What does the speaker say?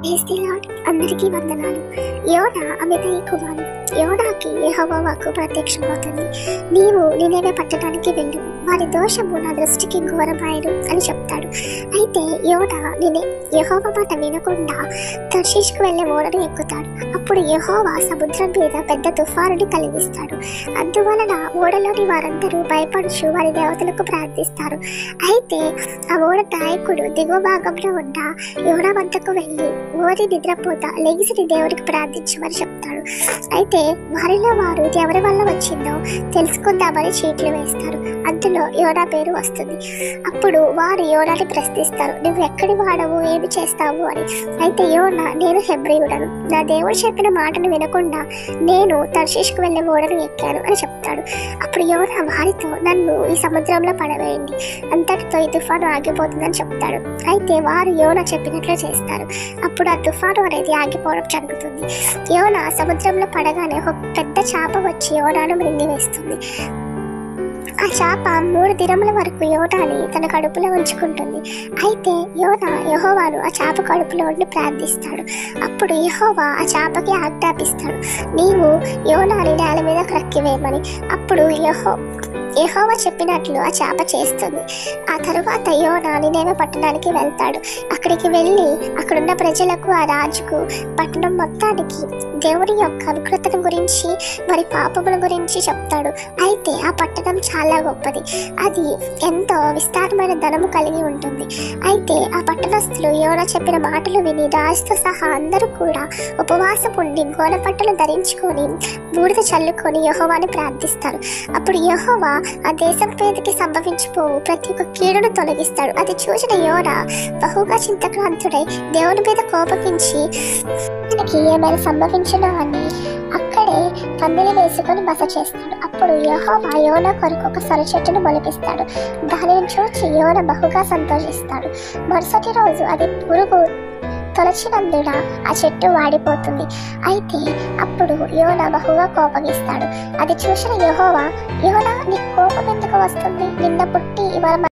Praise the lord. అందరికీ వందనాలు. యోనా అమితయి కుమారుడు. యోనాకి యెహోవా వాక్కు ప్రత్యక్షమవుతుంది. నీవు నినెవె పట్టణానికి వెళ్ళు, వారి దోషము నా దృష్టికి ఘోరమాయను అని చెప్తాడు. అయితే యోనా యెహోవా మాట వినకుండా తర్షీషుకు వెళ్ళే ఓడను ఎక్కుతాడు. అప్పుడు యెహోవా సముద్రం మీద పెద్ద తుఫానుని కలిగిస్తాడు. అందువలన ఓడలోని వారందరూ భయపడుచు వారి దేవతలకు ప్రార్థిస్తారు. అయితే ఆ ఓడ నాయకుడు దిగువ భాగంలో ఉన్న యోనా వద్దకు వెళ్ళి ఓరి నిద్రపోతా లెగిసి దేవుడికి ప్రార్థించమని చెప్తాడు. అయితే వారిలో వారు ఇది ఎవరి వల్ల వచ్చిందో తెలుసుకుందామని చీట్లు వేస్తారు. అందులో యోనా పేరు వస్తుంది. అప్పుడు వారు యోనాని ప్రశ్నిస్తారు, నువ్వు ఎక్కడి వాడవు, ఏమి చేస్తావు అని. అయితే యోనా, నేను హెబ్రీయుడను, నా దేవుడు చెప్పిన మాటను వినకుండా నేను తర్షీషుకు వెళ్ళే ఓడను ఎక్కాను అని చెప్తాడు. అప్పుడు యోనా వారితో, నన్ను ఈ సముద్రంలో పడవేయండి, అంతటితో ఈ తుఫాను ఆగిపోతుందని చెప్తాడు. అయితే వారు యోనా చెప్పినట్లు చేస్తారు. అప్పుడు ఆ తుఫాను అనేది ఆగిపోవడం జరుగుతుంది. యోనా సముద్రంలో పడగానే ఒక పెద్ద చేప వచ్చి యోనాను మృంగివేస్తుంది. ఆ చేప 3 దినముల వరకు యోనాని తన కడుపులో ఉంచుకుంటుంది. అయితే యోనా యెహోవాను ఆ చేప కడుపులో ఉండి ప్రార్థిస్తాడు. అప్పుడు యెహోవా ఆ చేపకి ఆజ్ఞాపిస్తాడు, నీవు యోనాని నేల మీద క్రక్కివేయమని. అప్పుడు యెహోవా చెప్పినట్లు ఆ చేప చేస్తుంది. ఆ తరువాత యోనా నినెవె పట్టణానికి వెళ్తాడు. అక్కడికి వెళ్ళి అక్కడున్న ప్రజలకు, ఆ రాజుకు, పట్టణం మొత్తానికి దేవుని యొక్క వికృతత గురించి, వారి పాపముల గురించి చెప్తాడు. అయితే ఆ పట్టణం చాలా గొప్పది. అది ఎంతో విస్తారమైన ధనము కలిగి ఉంటుంది. అయితే ఆ పట్టణస్థులు యోనా చెప్పిన మాటలు విని రాజుతో సహా అందరూ కూడా ఉపవాసం ఉండి గోనపట్టలు ధరించుకొని బూడిద చల్లుకొని యెహోవాని ప్రార్థిస్తారు. అప్పుడు యెహోవా ఆ దేశం మీదకి సంభవించిపోవు ప్రతి ఒక్క కీడును తొలగిస్తాడు. అది చూసిన యోనా బహుగా చింతక్రాంతుడై దేవుని మీద కోపగించి మనకి ఏమైనా సంభవించను అని అక్కడే పందిరి వేసుకొని బస చేస్తాడు. అప్పుడు యెహోవా యోనా కొరకు ఒక సొర చెట్టును మొలిపిస్తాడు. దానిని చూసి యోనా బహుగా సంతోషిస్తాడు. మరుసటి రోజు అది పురుగు తొలచినందున ఆ చెట్టు వాడిపోతుంది. అయితే అప్పుడు యోనా బహుగా కోపగిస్తాడు. అది చూసిన యెహోవా, యోనా, నీ కోపం ఎందుకు వస్తుంది? నిన్న పుట్టి ఇవాళ